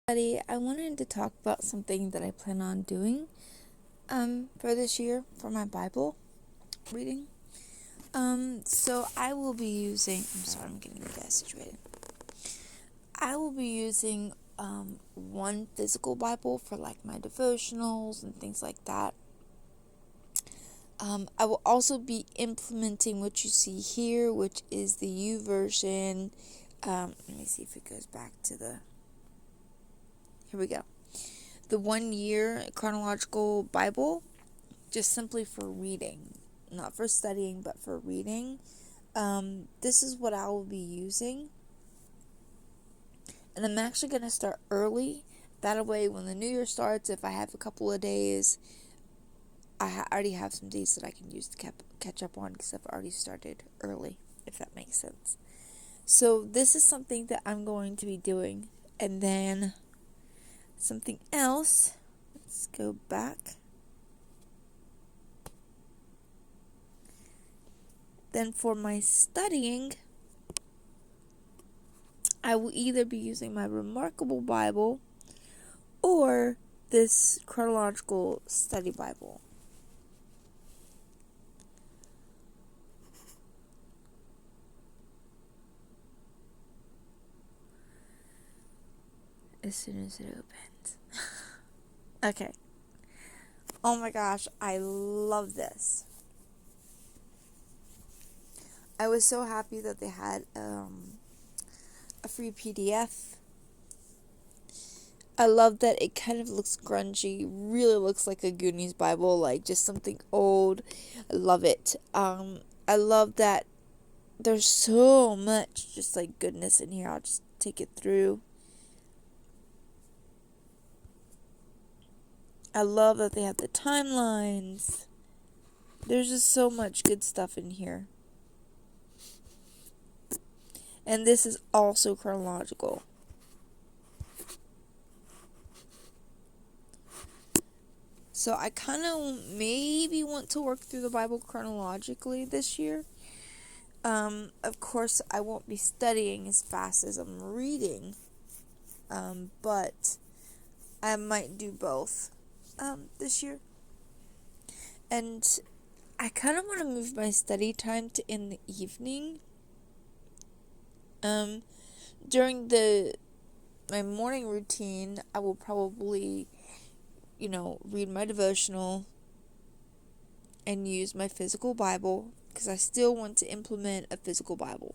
I wanted to talk about something that I plan on doing for this year for my Bible reading. So I will be using I'm getting you guys situated. I will be using one physical Bible for like my devotionals and things like that. I will also be implementing what you see here, which is the YouVersion. Let me see if it goes back to here we go. The 1 year chronological Bible, just simply for reading, not for studying, but for reading. This is what I will be using. And I'm actually going to start early. That way, when the new year starts, if I have a couple of days, I already have some days that I can use to catch up on because I've already started early, if that makes sense. So this is something that I'm going to be doing. And then something else. Let's go back. Then for my studying, I will either be using my Remarkable Bible or this chronological study Bible. As soon as it opens. Okay. Oh my gosh, I love this. I was so happy that they had a free PDF. I love that it kind of looks grungy, really looks like a Goonies Bible, like just something old. I love it. I love that there's so much just like goodness in here. I'll just take it through. I love that they have the timelines. There's just so much good stuff in here. And this is also chronological. So I kind of maybe want to work through the Bible chronologically this year. Of course, I won't be studying as fast as I'm reading. But I might do both this year. And I kind of want to move my study time to in the evening. During my morning routine, I will probably, read my devotional and use my physical Bible because I still want to implement a physical Bible.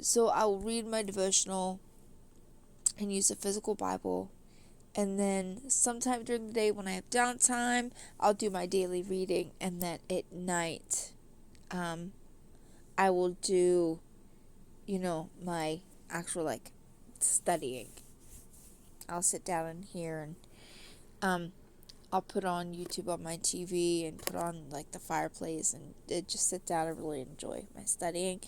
So I will read my devotional and use a physical Bible. And then sometime during the day when I have downtime, I'll do my daily reading. And then at night, I will do, my actual studying. I'll sit down in here and I'll put on YouTube on my TV and put on the fireplace and just sit down and really enjoy my studying.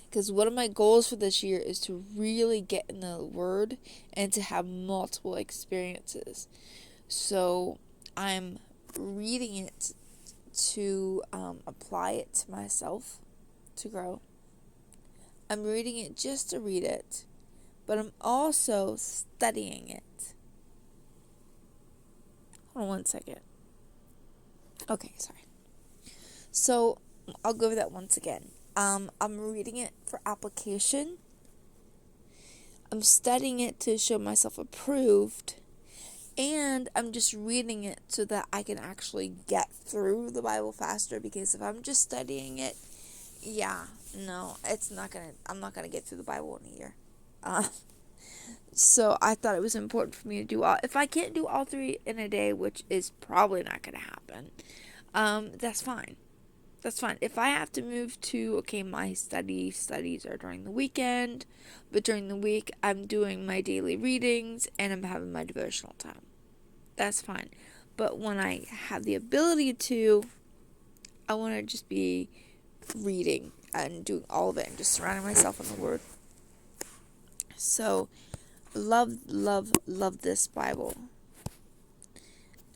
Because one of my goals for this year is to really get in the Word and to have multiple experiences. So I'm reading it to apply it to myself to grow. I'm reading it just to read it, but I'm also studying it. Hold on one second. Okay, sorry. So I'll go over that once again. I'm reading it for application. I'm studying it to show myself approved. And I'm just reading it so that I can actually get through the Bible faster. Because if I'm just studying it, I'm not gonna get through the Bible in a year. So I thought it was important for me to do if I can't do all three in a day, which is probably not gonna happen, that's fine. That's fine. If I have to move to, my studies are during the weekend, but during the week I'm doing my daily readings and I'm having my devotional time. That's fine. But when I have the ability to, I want to just be reading and doing all of it and just surrounding myself in the Word. So, love this Bible.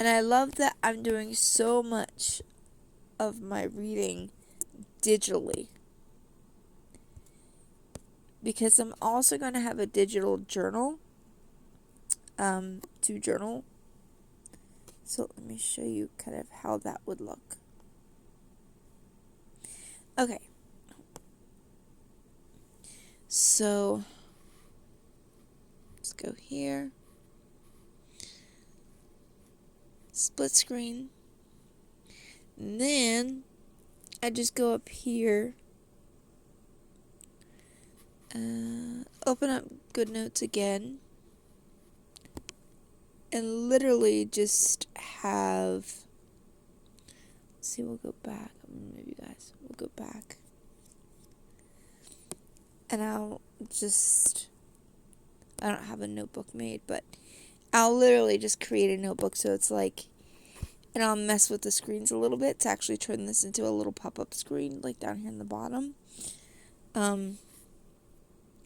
And I love that I'm doing so much of my reading digitally. Because I'm also going to have a digital journal. to journal. So let me show you kind of how that would look. Okay. So let's go here. Split screen. And then I just go up here. Open up GoodNotes again. And literally just have... Let's see, we'll go back. I'm going to move you guys. We'll go back. And I'll just... I don't have a notebook made, but I'll literally just create a notebook so it's like... And I'll mess with the screens a little bit to actually turn this into a little pop-up screen, like down here in the bottom. And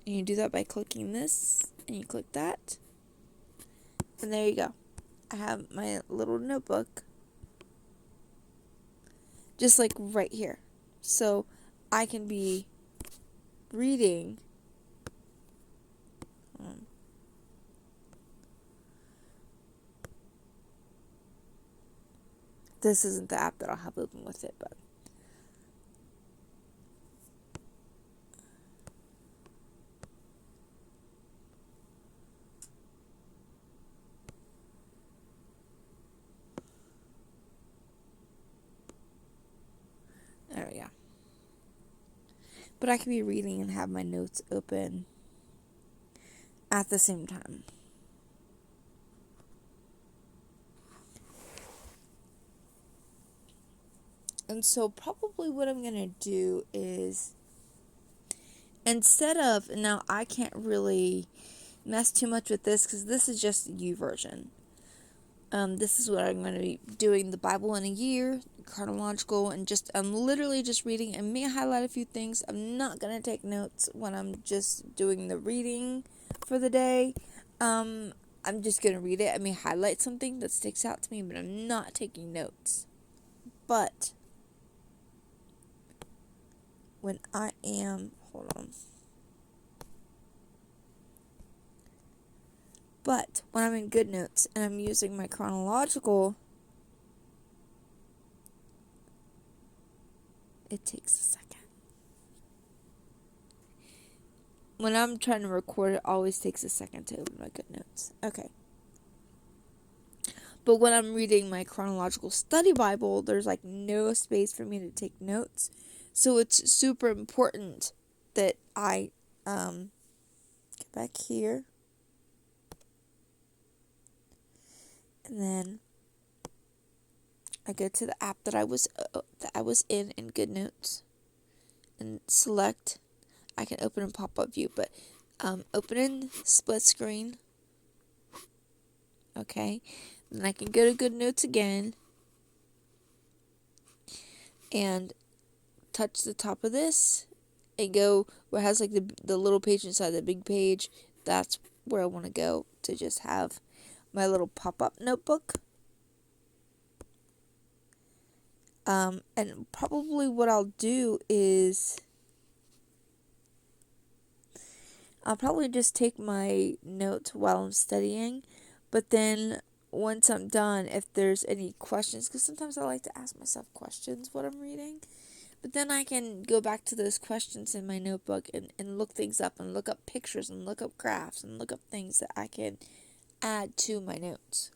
you do that by clicking this, and you click that. And there you go. I have my little notebook. Just like right here. So I can be reading. This isn't the app that I'll have open with it, but. There we go. But I can be reading and have my notes open at the same time. And so probably what I'm going to do is, instead of, now I can't really mess too much with this because this is just the YouVersion. This is what I'm going to be doing, the Bible in a year, chronological, and just, I'm literally just reading. I may highlight a few things. I'm not going to take notes when I'm just doing the reading for the day. I'm just going to read it. I may highlight something that sticks out to me, but I'm not taking notes. But when I am, hold on. But when I'm in GoodNotes and I'm using my chronological, it takes a second. When I'm trying to record, it always takes a second to open my GoodNotes. Okay. But when I'm reading my chronological study Bible, there's like no space for me to take notes. So it's super important that I get back here. And then I go to the app that I was in GoodNotes and select. I can open in pop-up view, but open in split screen. Okay. Then I can go to GoodNotes again and touch the top of this and go where it has like the little page inside the big page. That's where I want to go to just have my little pop-up notebook. And probably what I'll do is I'll probably just take my notes while I'm studying, but then once I'm done, if there's any questions, because sometimes I like to ask myself questions what I'm reading, but then I can go back to those questions in my notebook and look things up and look up pictures and look up graphs and look up things that I can add to my notes.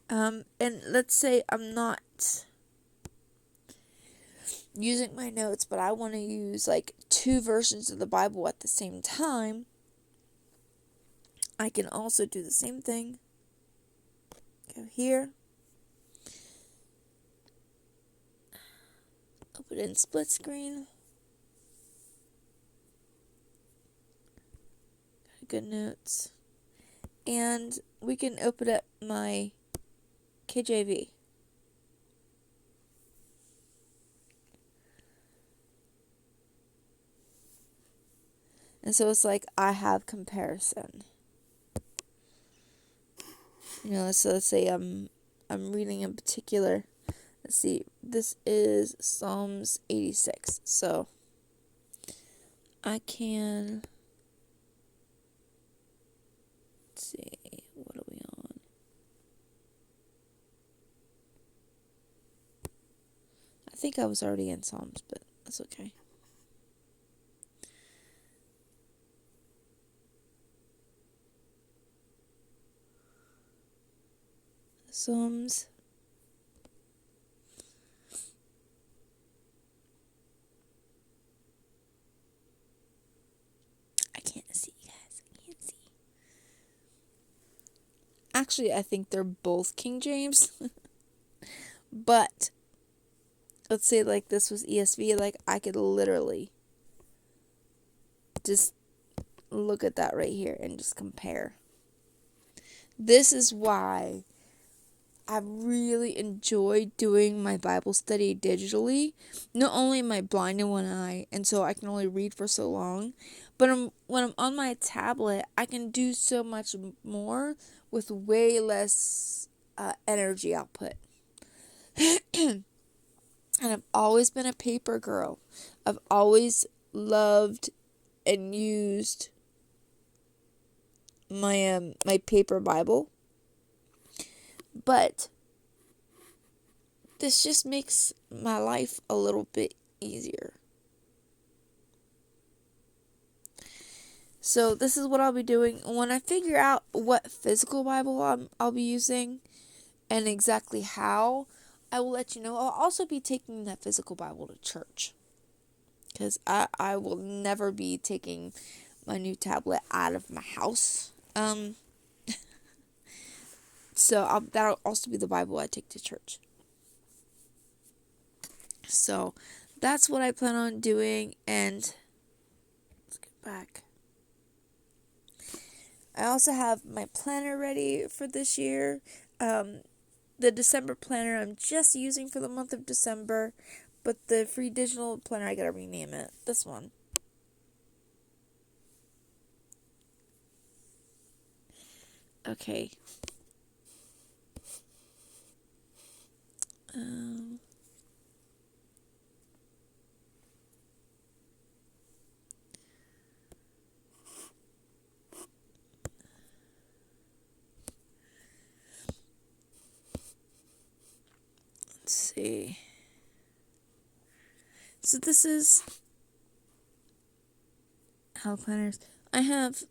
And let's say I'm not using my notes, but I want to use like 2 versions of the Bible at the same time. I can also do the same thing. Go here. Open in split screen. GoodNotes. And we can open up my KJV. And so it's like I have comparison. You know, so let's say I'm reading in particular. Let's see. This is Psalms 86. So I can think I was already in Psalms, but that's okay. Psalms. I can't see, guys. I can't see. Actually, I think they're both King James. But let's say like this was ESV, like I could literally just look at that right here and just compare. This is why I really enjoy doing my Bible study digitally. Not only am I blind in one eye, and so I can only read for so long, but when I'm on my tablet, I can do so much more with way less energy output. And I've always been a paper girl. I've always loved and used my paper Bible. But this just makes my life a little bit easier. So this is what I'll be doing. When I figure out what physical Bible I'll be using and exactly how, I will let you know. I'll also be taking that physical Bible to church. Because I will never be taking my new tablet out of my house. So that'll also be the Bible I take to church. So that's what I plan on doing. And let's get back. I also have my planner ready for this year. The December planner I'm just using for the month of December. But the free digital planner, I gotta rename it. This one. Okay. Let's see. So this is how planners. I have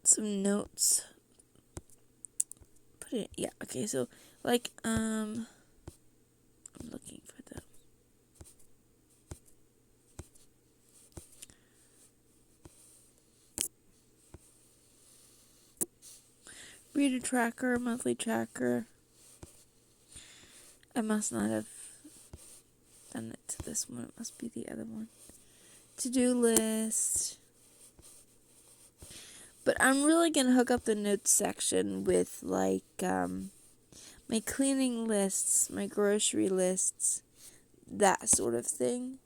some notes. Put it. Yeah. Okay. So like I'm looking for them. Reader tracker, monthly tracker. I must not have done it to this one. It must be the other one. To-do list. But I'm really going to hook up the notes section with like my cleaning lists, my grocery lists, that sort of thing.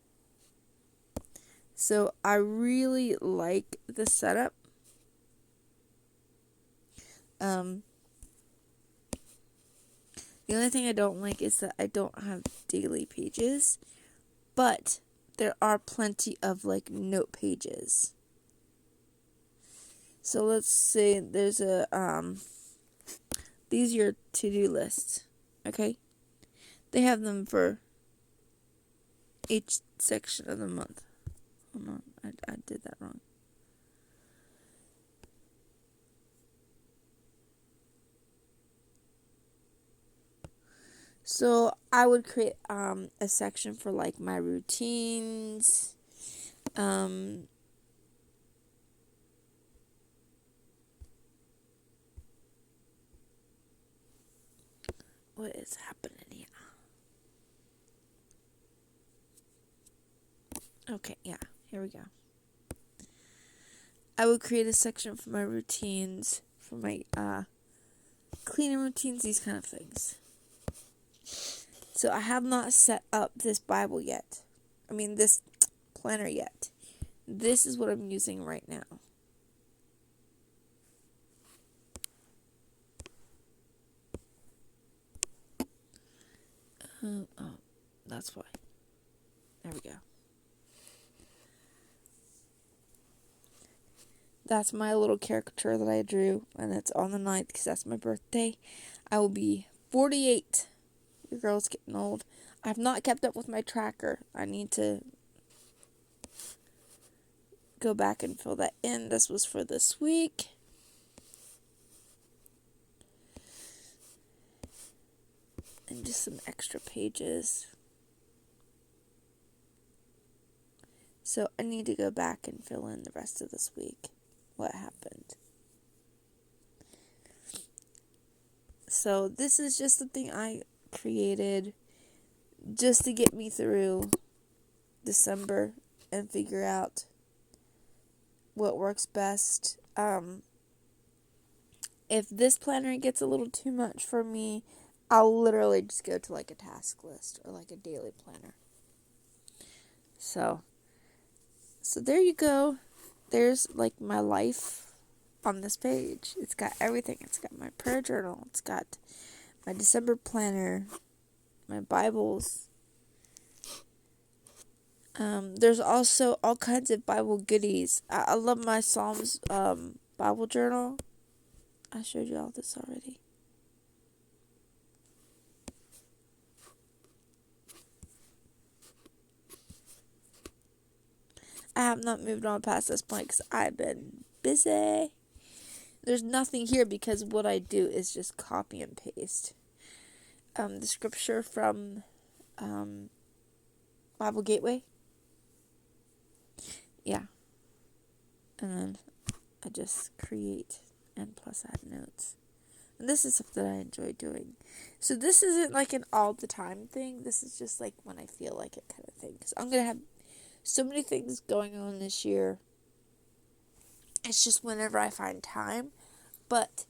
So I really like the setup. The only thing I don't like is that I don't have daily pages, but there are plenty of like note pages. So let's say there's a these are your to-do lists, okay? They have them for each section of the month. Hold on, I did that wrong. So I would create a section for like my routines, what is happening here? Okay, yeah, here we go. I would create a section for my routines, for my cleaning routines, these kind of things. So I have not set up this Bible yet. I mean, this planner yet. This is what I'm using right now. Oh, that's why. There we go. That's my little caricature that I drew, and it's on the 9th because that's my birthday. I will be 48. Your girl's getting old. I've not kept up with my tracker. I need to go back and fill that in. This was for this week. And just some extra pages. So I need to go back and fill in the rest of this week. What happened. So this is just something I created just to get me through December and figure out what works best. If this planner gets a little too much for me, I'll literally just go to like a task list or like a daily planner. So there you go. There's like my life on this page. It's got everything. It's got my prayer journal. It's got my December planner, my Bibles. There's also all kinds of Bible goodies. I love my Psalms Bible journal. I showed you all this already. I have not moved on past this point because I've been busy. There's nothing here because what I do is just copy and paste. The scripture from Bible Gateway. Yeah. And then I just create and plus add notes. And this is something I enjoy doing. So this isn't like an all the time thing. This is just like when I feel like it kind of thing. Because I'm going to have so many things going on this year. It's just whenever I find time. But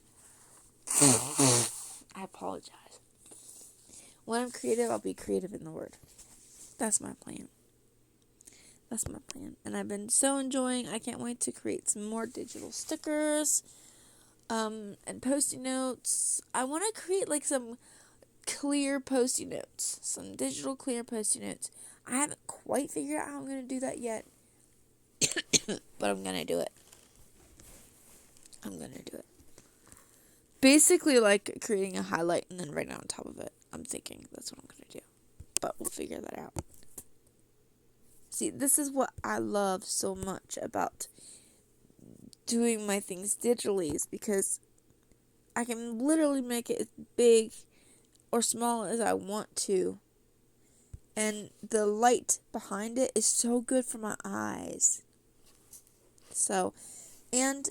I apologize. When I'm creative, I'll be creative in the Word. That's my plan. And I've been so enjoying. I can't wait to create some more digital stickers. And Post-it notes. I want to create like some clear Post-it notes. Some digital clear Post-it notes. I haven't quite figured out how I'm going to do that yet. But I'm going to do it. Basically like creating a highlight and then writing on top of it. I'm thinking that's what I'm going to do. But we'll figure that out. See, this is what I love so much about doing my things digitally is because I can literally make it as big or small as I want to. And the light behind it is so good for my eyes. So, and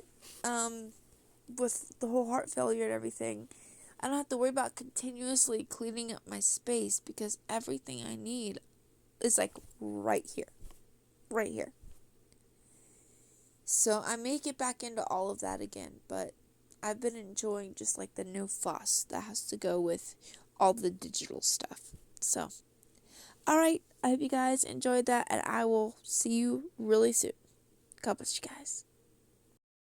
with the whole heart failure and everything, I don't have to worry about continuously cleaning up my space because everything I need is like right here. So I may get back into all of that again, but I've been enjoying just like the no fuss that has to go with all the digital stuff. So, alright, I hope you guys enjoyed that, and I will see you really soon. God bless you guys.